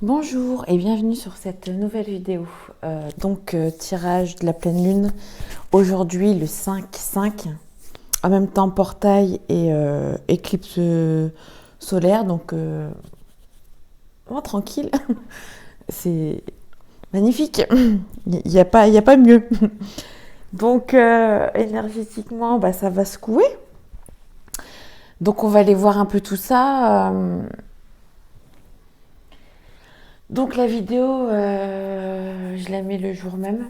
Bonjour et bienvenue sur cette nouvelle vidéo. Tirage de la pleine lune. Aujourd'hui le 5-5. En même temps portail et éclipse solaire. Tranquille. C'est magnifique. Il n'y a pas mieux. Énergétiquement, ça va secouer. Donc on va aller voir un peu tout ça. Donc la vidéo, je la mets le jour même.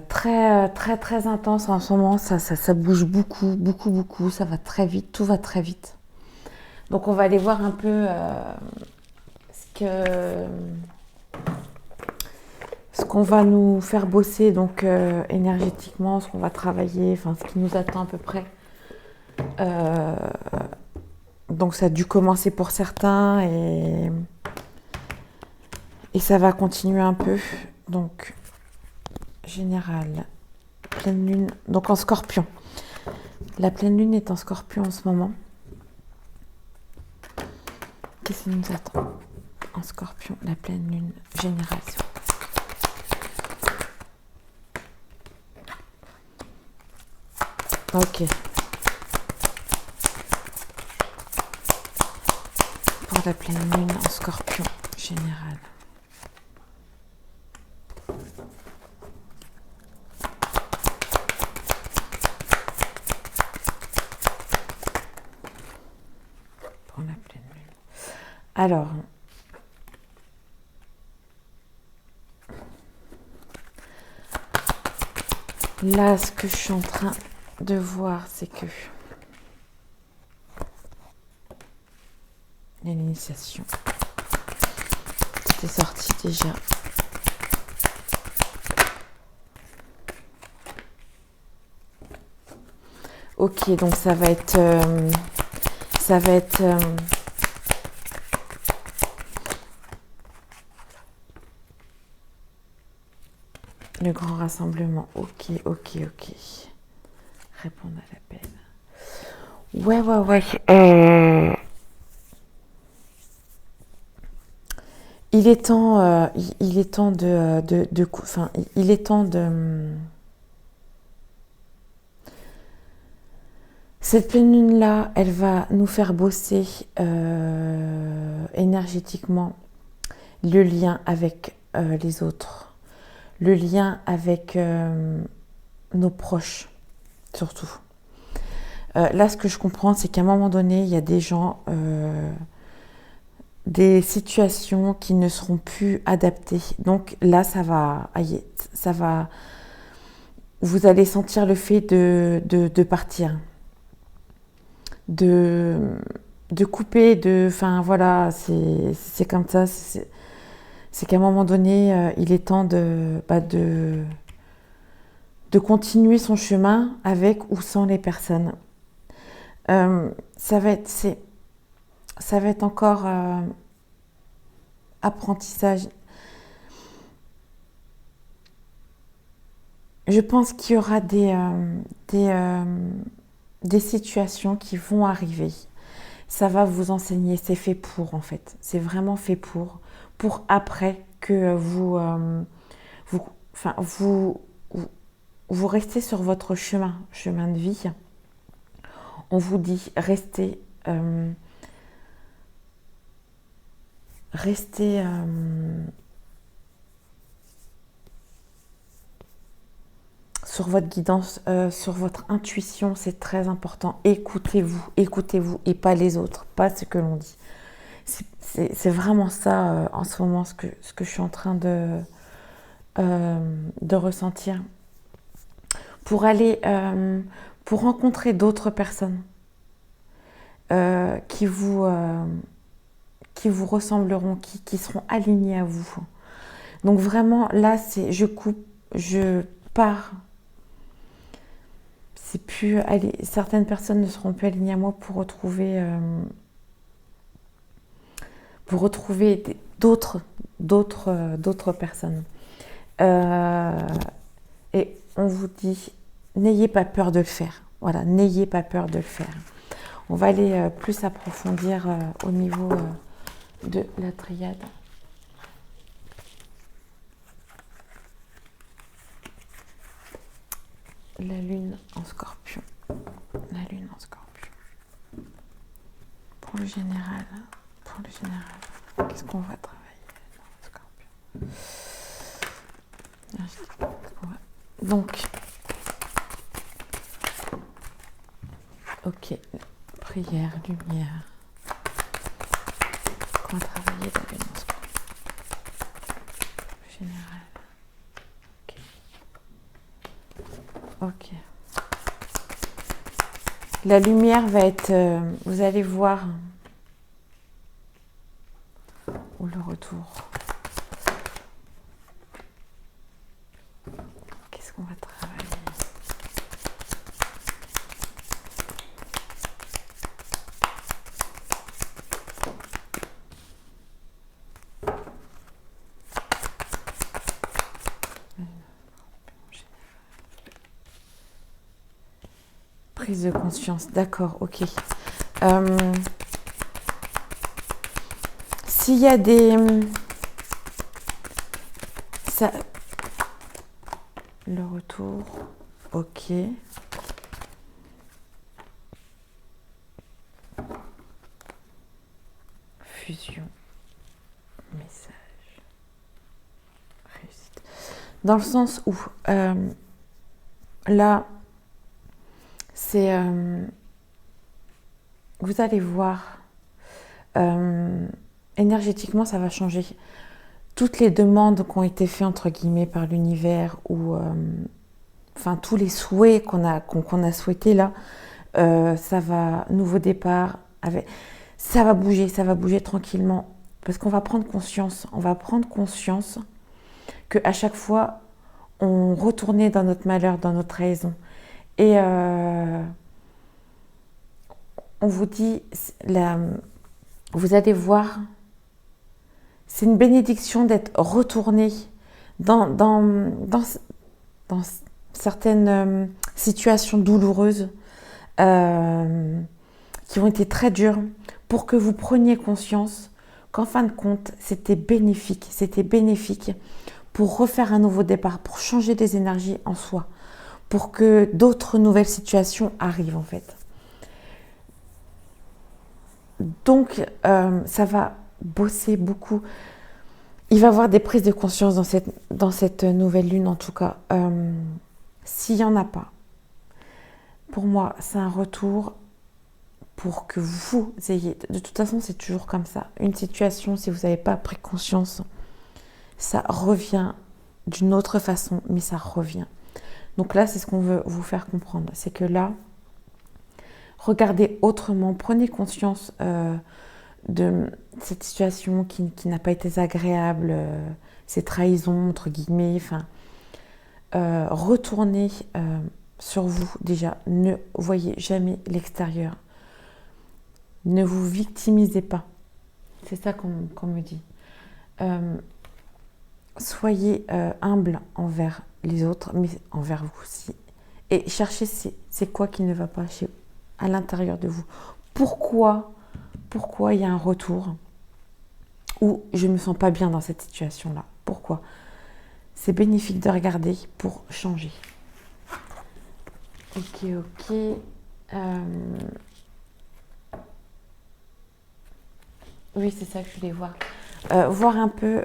Très intense en ce moment, ça bouge beaucoup, ça va très vite, tout va très vite. Donc on va aller voir un peu ce qu'on va nous faire bosser énergétiquement, ce qu'on va travailler, enfin ce qui nous attend à peu près. Donc ça a dû commencer pour certains et ça va continuer un peu. Donc général, pleine lune, donc en scorpion. La pleine lune est en scorpion en ce moment. Qu'est-ce qui nous attend en scorpion, la pleine lune générale? Ok. Pour la pleine lune en scorpion générale. Pour la pleine lune. Alors, là, ce que je suis en train de voir, c'est que l'initiation était sortie déjà. Ok, donc ça va être le grand rassemblement. Ok. Répondre à l'appel. Ouais. Il est temps, il est temps il est temps de. Cette pleine lune-là, elle va nous faire bosser énergétiquement le lien avec les autres, le lien avec nos proches, surtout. Là, ce que je comprends, c'est qu'à un moment donné, il y a des gens, des situations qui ne seront plus adaptées. Donc là, ça va. Vous allez sentir le fait de partir, de couper, enfin voilà, c'est comme ça. C'est qu'à un moment donné, il est temps de continuer son chemin avec ou sans les personnes. Ça va être encore apprentissage. Je pense qu'il y aura des situations qui vont arriver. Ça va vous enseigner, c'est fait pour en fait. C'est vraiment fait pour après que vous restez sur votre chemin de vie. On vous dit restez sur votre guidance, sur votre intuition, c'est très important. Écoutez-vous et pas les autres, pas ce que l'on dit. C'est vraiment ça en ce moment ce que je suis en train de ressentir. Pour aller, pour rencontrer d'autres personnes qui vous ressembleront, qui seront alignées à vous. Donc vraiment, là, c'est je coupe, je pars. C'est plus certaines personnes ne seront plus alignées à moi pour retrouver d'autres personnes. Et on vous dit, n'ayez pas peur de le faire. Voilà, n'ayez pas peur de le faire. On va aller plus approfondir au niveau de la triade. La lune en scorpion. La lune en scorpion. Pour le général, qu'est-ce qu'on va travailler dans le scorpion? Donc, ok, prière, lumière. On va travailler la lune en scorpion. Général. Ok. La lumière va être, vous allez voir, ou le retour. Qu'est-ce qu'on va travailler? Prise de conscience, d'accord, ok. S'il y a des... Ça... Le retour, ok. Fusion, message, réussite. Dans le sens où, là, c'est... vous allez voir, énergétiquement, ça va changer. Toutes les demandes qui ont été faites, entre guillemets, par l'univers, ou enfin, tous les souhaits qu'on a souhaités, là, ça va, nouveau départ, ça va bouger tranquillement, parce qu'on va prendre conscience, qu'à chaque fois, on retournait dans notre malheur, dans notre raison. Et on vous dit, vous allez voir, c'est une bénédiction d'être retourné dans certaines situations douloureuses qui ont été très dures, pour que vous preniez conscience qu'en fin de compte, c'était bénéfique pour refaire un nouveau départ, pour changer les énergies en soi, pour que d'autres nouvelles situations arrivent en fait. Donc, ça va bosser beaucoup. Il va y avoir des prises de conscience dans cette nouvelle lune, en tout cas. S'il n'y en a pas, pour moi, c'est un retour pour que vous ayez... De toute façon, c'est toujours comme ça. Une situation, si vous n'avez pas pris conscience, ça revient d'une autre façon, mais ça revient. Donc là, c'est ce qu'on veut vous faire comprendre. C'est que là, regardez autrement, prenez conscience de cette situation qui n'a pas été agréable, ces trahisons, entre guillemets, enfin, retournez sur vous déjà, ne voyez jamais l'extérieur, ne vous victimisez pas, c'est ça qu'on me dit. Soyez humble envers les autres, mais envers vous aussi, et cherchez c'est quoi qui ne va pas à l'intérieur de vous. Pourquoi il y a un retour où je ne me sens pas bien dans cette situation-là? Pourquoi? C'est bénéfique de regarder pour changer. Ok. Oui, c'est ça que je voulais voir. Voir un peu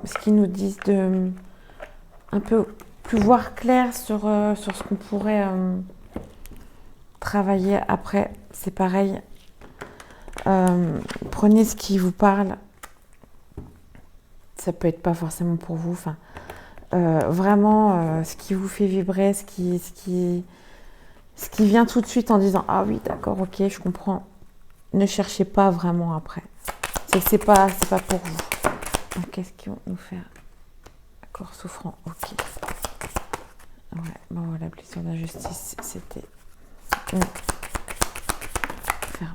ce qu'ils nous disent, un peu plus voir clair sur ce qu'on pourrait travailler après. C'est pareil. Prenez ce qui vous parle. Ça peut être pas forcément pour vous. Enfin, vraiment, ce qui vous fait vibrer, ce qui vient tout de suite en disant ah oui, d'accord, ok, je comprends. Ne cherchez pas vraiment après. C'est pas pour vous. Donc, qu'est-ce qu'ils vont nous faire? Corps souffrant, ok. Ouais, bon voilà, blessure d'injustice, c'était ferme.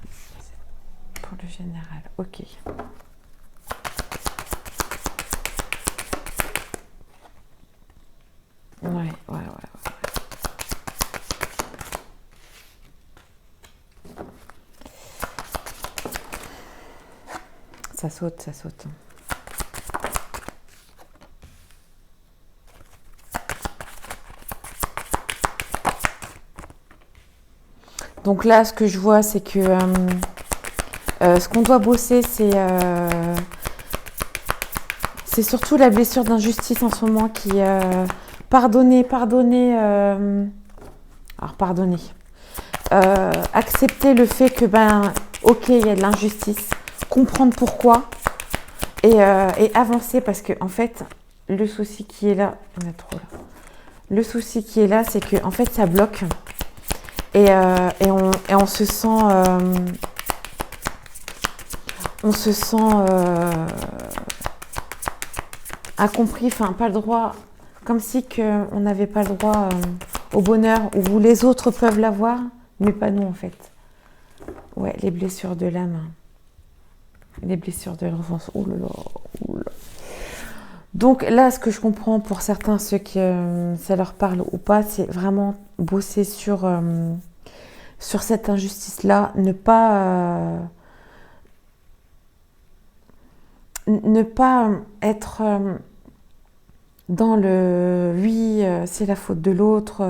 Pour le général, ok. Ouais. ça saute, ça saute. Donc là, ce que je vois, c'est que ce qu'on doit bosser, c'est surtout la blessure d'injustice en ce moment qui... pardonner. Alors, pardonner. Accepter le fait que, ok, il y a de l'injustice. Comprendre pourquoi. Et avancer parce que, en fait, le souci qui est là... On a trop là. Le souci qui est là, c'est que, en fait, ça bloque. Et on se sent... incompris, enfin pas le droit, comme si on n'avait pas le droit au bonheur où les autres peuvent l'avoir, mais pas nous en fait. Ouais, les blessures de l'âme, les blessures de l'enfance. Ouh là là, ouh là. Donc là, ce que je comprends pour certains, ceux que ça leur parle ou pas, c'est vraiment bosser sur cette injustice-là, ne pas être dans le oui, c'est la faute de l'autre,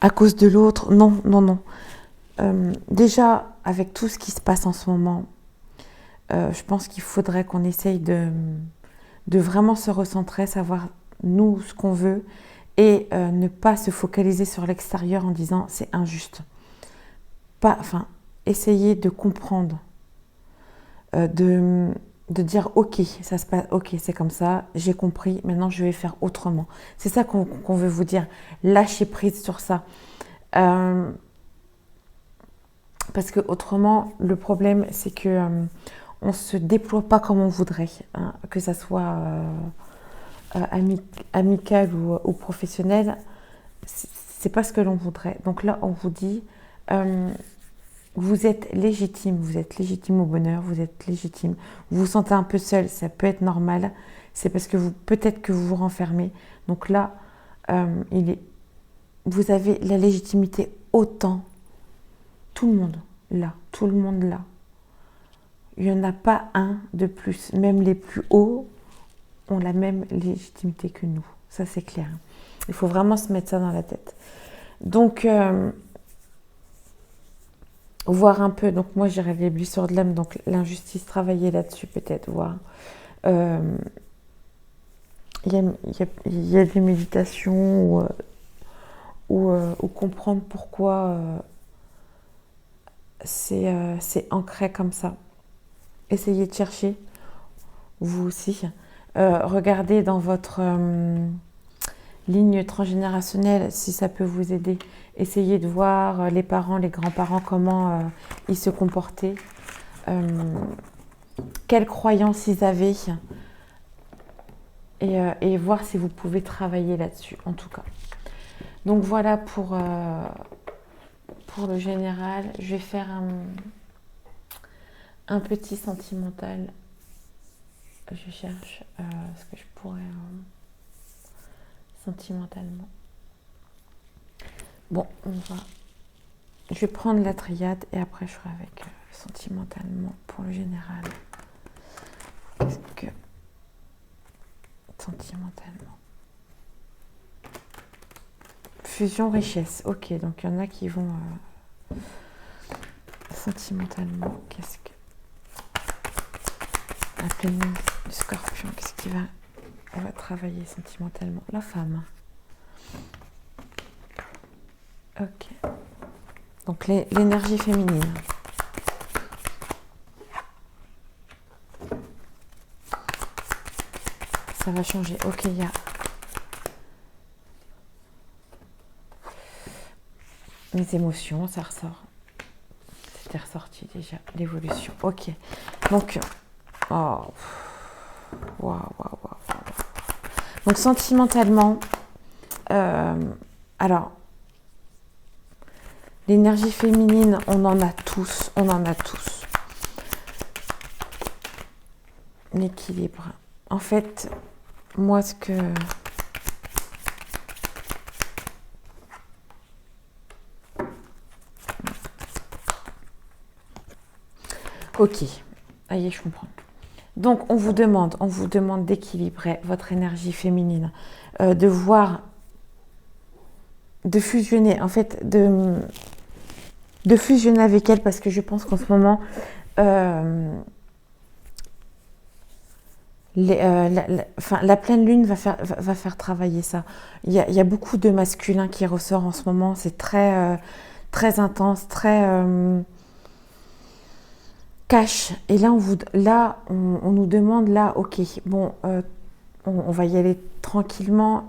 à cause de l'autre. Non, non, non. Déjà, avec tout ce qui se passe en ce moment, je pense qu'il faudrait qu'on essaye de vraiment se recentrer, savoir nous ce qu'on veut et ne pas se focaliser sur l'extérieur en disant c'est injuste. Essayer de comprendre, de dire ok, ça se passe, ok, c'est comme ça, j'ai compris, maintenant je vais faire autrement. C'est ça qu'on veut vous dire, lâcher prise sur ça. Parce que autrement, le problème, c'est que on se déploie pas comme on voudrait, hein, que ça soit amical ou professionnel, c'est pas ce que l'on voudrait. Donc là, on vous dit, vous êtes légitime au bonheur, vous êtes légitime. Vous vous sentez un peu seul, ça peut être normal. C'est parce que peut-être que vous vous renfermez. Donc là, vous avez la légitimité autant. Tout le monde là. Il n'y en a pas un de plus. Même les plus hauts ont la même légitimité que nous. Ça, c'est clair. Il faut vraiment se mettre ça dans la tête. Donc... voir un peu, donc moi j'irais les blessures de l'âme, donc l'injustice, travailler là-dessus peut-être, voir. Il y a des méditations ou comprendre pourquoi c'est ancré comme ça. Essayez de chercher, vous aussi. Regardez dans votre ligne transgénérationnelle si ça peut vous aider. Essayez de voir les parents, les grands-parents, comment ils se comportaient, quelles croyances ils avaient, et voir si vous pouvez travailler là-dessus, en tout cas. Donc voilà pour le général. Je vais faire un petit sentimental. Je cherche ce que je pourrais sentimentalement. Bon, je vais prendre la triade et après je ferai avec sentimentalement pour le général. Qu'est-ce que sentimentalement? Fusion richesse. Ok, donc il y en a qui vont sentimentalement. Qu'est-ce que la pleine lune du Scorpion? Qu'est-ce qui va travailler sentimentalement? La femme. Ok. Donc l'énergie féminine. Ça va changer. Ok, il y a les émotions, ça ressort. C'était ressorti déjà. L'évolution. Ok. Donc, waouh. Donc sentimentalement, alors, l'énergie féminine, on en a tous. L'équilibre. En fait, moi, ce que... Ok. Ah, je comprends. Donc, on vous demande d'équilibrer votre énergie féminine, de voir, de fusionner, en fait, de fusionner avec elle, parce que je pense qu'en ce moment, euh, enfin, la pleine lune va faire travailler ça. Il y a beaucoup de masculin qui ressort en ce moment. C'est très intense, très cash. Et là, on nous demande, là, ok, bon, on va y aller tranquillement.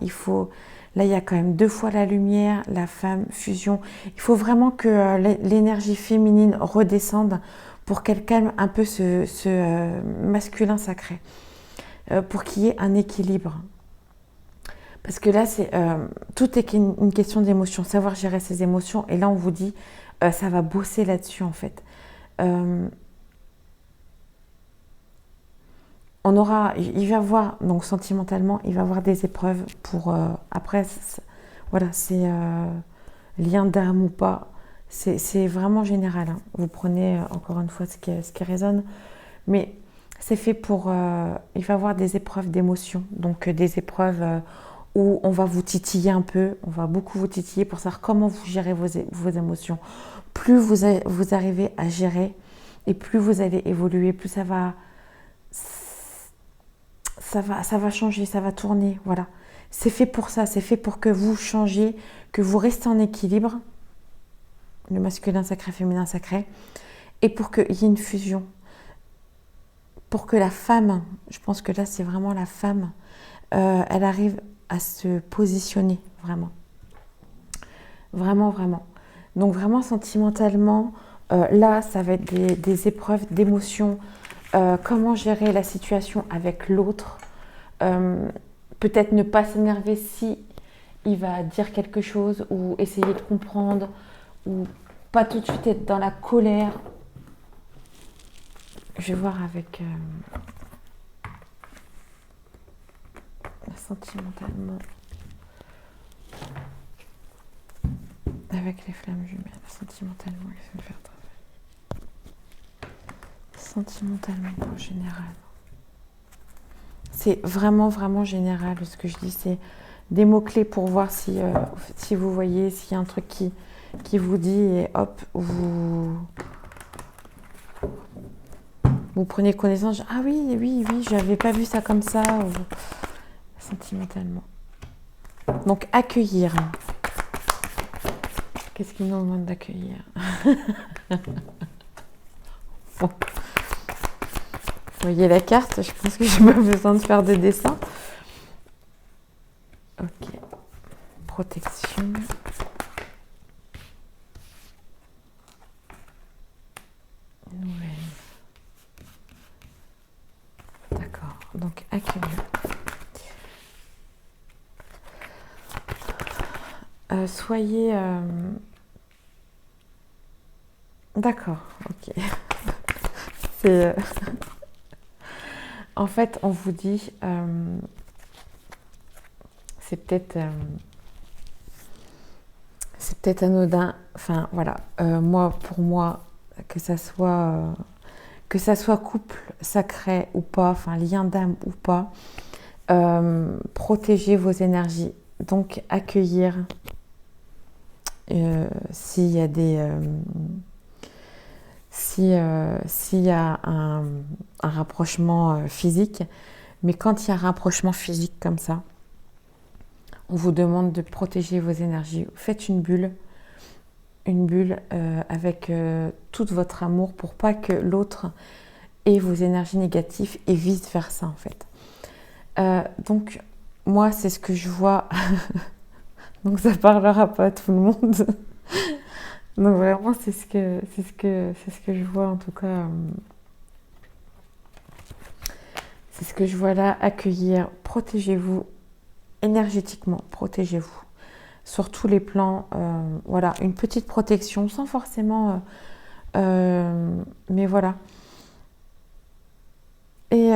Là, il y a quand même 2 fois la lumière, la femme, fusion. Il faut vraiment que l'énergie féminine redescende pour qu'elle calme un peu ce masculin sacré. Pour qu'il y ait un équilibre. Parce que là, tout est une question d'émotion, savoir gérer ses émotions. Et là, on vous dit, ça va bosser là-dessus, en fait. Euh, il va y avoir, donc sentimentalement, il va y avoir des épreuves pour. Après, voilà, c'est lien d'âme ou pas. C'est vraiment général, hein. Vous prenez encore une fois ce qui résonne. Mais c'est fait pour. Il va y avoir des épreuves d'émotion. Donc, des épreuves où on va vous titiller un peu. On va beaucoup vous titiller pour savoir comment vous gérez vos émotions. Plus vous arrivez à gérer et plus vous allez évoluer, plus ça va changer, ça va tourner. Voilà. C'est fait pour ça. C'est fait pour que vous changiez, que vous restez en équilibre. Le masculin sacré, féminin sacré. Et pour qu'il y ait une fusion. Pour que la femme, je pense que là c'est vraiment la femme, elle arrive à se positionner vraiment. Vraiment, vraiment. Donc vraiment sentimentalement, là ça va être des épreuves d'émotions. Comment gérer la situation avec l'autre. Peut-être ne pas s'énerver si il va dire quelque chose ou essayer de comprendre ou pas tout de suite être dans la colère. Je vais voir avec sentimentalement, avec les flammes jumelles, sentimentalement, il faut faire travailler. Sentimentalement en général. C'est vraiment, vraiment général ce que je dis. C'est des mots-clés pour voir si vous voyez, s'il y a un truc qui vous dit et hop, vous prenez connaissance. Ah oui, oui, oui, j'avais pas vu ça comme ça. Sentimentalement. Donc accueillir. Qu'est-ce qu'il nous demande d'accueillir? Bon. Vous voyez la carte, je pense que j'ai pas besoin de faire de dessin. Ok. Protection. Nouvelle. D'accord. Donc accueillir. Soyez... D'accord, ok. C'est... En fait, on vous dit... c'est peut-être anodin. Enfin, voilà. Pour moi, que ça soit couple sacré ou pas, enfin lien d'âme ou pas, protégez vos énergies. Donc accueillir s'il y a s'il y a un rapprochement physique. Mais quand il y a un rapprochement physique comme ça, on vous demande de protéger vos énergies. Faites une bulle avec tout votre amour pour pas que l'autre ait vos énergies négatives et vice versa en fait. Donc moi c'est ce que je vois. Donc ça parlera pas à tout le monde. Donc vraiment c'est ce que je vois en tout cas. C'est ce que je vois là. Accueillir, protégez-vous énergétiquement, protégez-vous sur tous les plans. Voilà, une petite protection sans forcément mais voilà. Et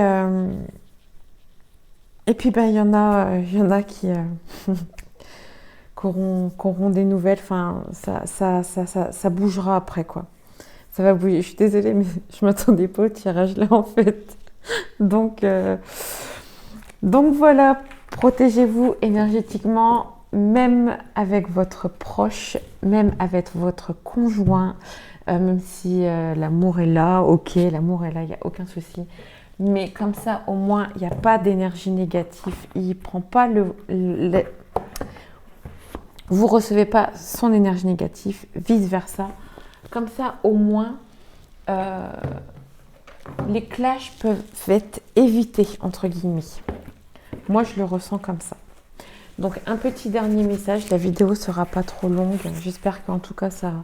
puis il y en a qui auront des nouvelles. Enfin, ça bougera après quoi. Ça va bouger. Je suis désolée, mais je m'attendais pas au tirage là en fait. Donc, donc voilà, protégez-vous énergétiquement, même avec votre proche, même avec votre conjoint, même si l'amour est là, ok, l'amour est là, il n'y a aucun souci. Mais comme ça, au moins, il n'y a pas d'énergie négative. Il prend pas vous recevez pas son énergie négative, vice versa. Comme ça, au moins, les clashs peuvent être évités, entre guillemets. Moi, je le ressens comme ça. Donc, un petit dernier message. La vidéo sera pas trop longue. J'espère qu'en tout cas, ça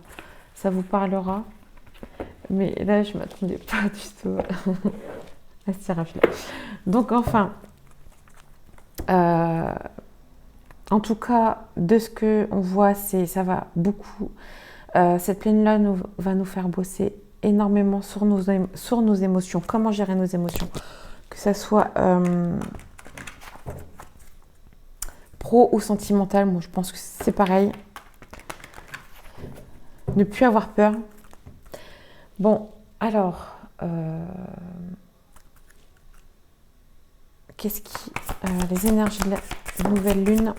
vous parlera. Mais là, je ne m'attendais pas du tout à ce tirage-là. Donc, enfin, en tout cas, de ce qu'on voit, ça va beaucoup. Cette pleine-là va nous faire bosser énormément sur nos émotions. Comment gérer nos émotions. Que ça soit pro ou sentimental, moi je pense que c'est pareil. Ne plus avoir peur. Bon, alors, qu'est-ce qui... les énergies de la nouvelle lune,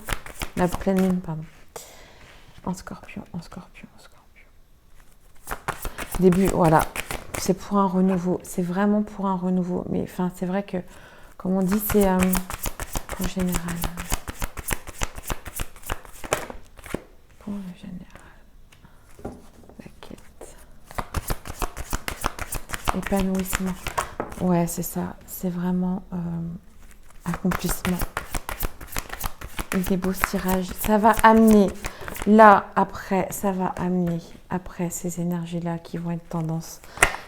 la pleine lune, pardon. En scorpion. Début, voilà. C'est pour un renouveau. C'est vraiment pour un renouveau. Mais enfin, c'est vrai que, comme on dit, c'est en général. Pour le général. La quête. Épanouissement. Ouais, c'est ça. C'est vraiment accomplissement. Des beaux tirages. Ça va amener, là, après, ça va amener, après ces énergies-là qui vont être tendance,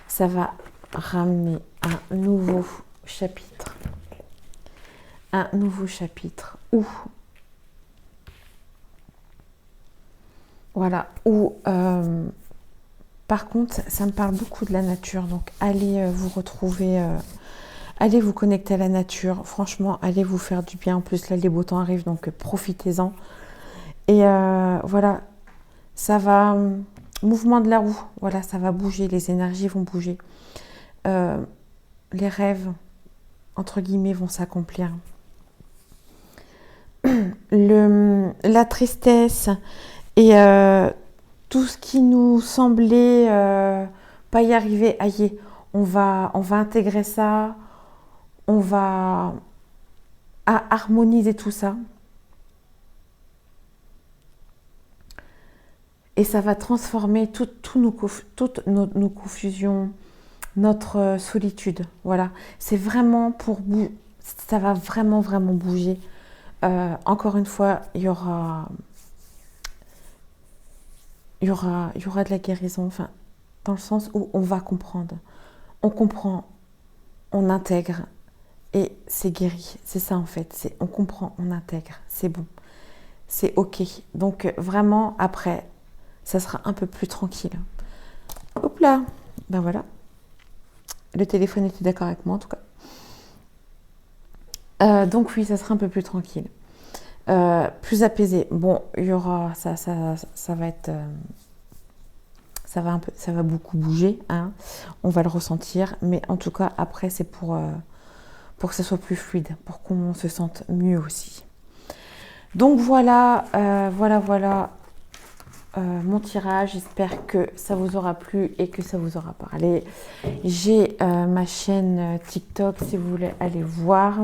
ça va ramener un nouveau chapitre. Un nouveau chapitre où, voilà, où, par contre, ça me parle beaucoup de la nature. Donc, allez vous retrouver... allez vous connecter à la nature, franchement, allez vous faire du bien. En plus, là, les beaux temps arrivent, donc profitez-en. Et voilà, ça va, mouvement de la roue, voilà, ça va bouger, les énergies vont bouger. Les rêves, entre guillemets, vont s'accomplir. La tristesse et tout ce qui nous semblait pas y arriver, aïe, on va intégrer ça. On va harmoniser tout ça. Et ça va transformer toutes nos confusions, notre solitude. Voilà. C'est vraiment ça va vraiment, vraiment bouger. Encore une fois, il y aura de la guérison. Enfin, dans le sens où on va comprendre. On comprend, on intègre. Et c'est guéri, c'est ça en fait, on comprend, on intègre, c'est bon, c'est ok. Donc vraiment après, ça sera un peu plus tranquille. Hop là, ben voilà. Le téléphone était d'accord avec moi en tout cas. Donc oui, ça sera un peu plus tranquille, plus apaisé. Bon, il y aura ça va être, ça va beaucoup bouger, hein. On va le ressentir, mais en tout cas après c'est pour que ça soit plus fluide, pour qu'on se sente mieux aussi. Donc voilà, voilà mon tirage. J'espère que ça vous aura plu et que ça vous aura parlé. J'ai ma chaîne TikTok si vous voulez aller voir.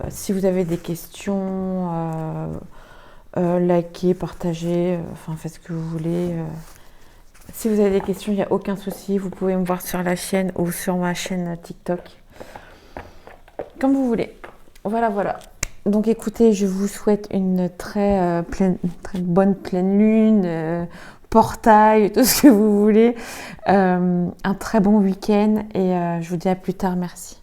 Si vous avez des questions, likez, partagez, enfin faites ce que vous voulez. Si vous avez des questions, il n'y a aucun souci. Vous pouvez me voir sur la chaîne ou sur ma chaîne TikTok. Comme vous voulez. Voilà. Donc écoutez, je vous souhaite une très bonne pleine lune, portail, tout ce que vous voulez. Un très bon week-end et je vous dis à plus tard. Merci.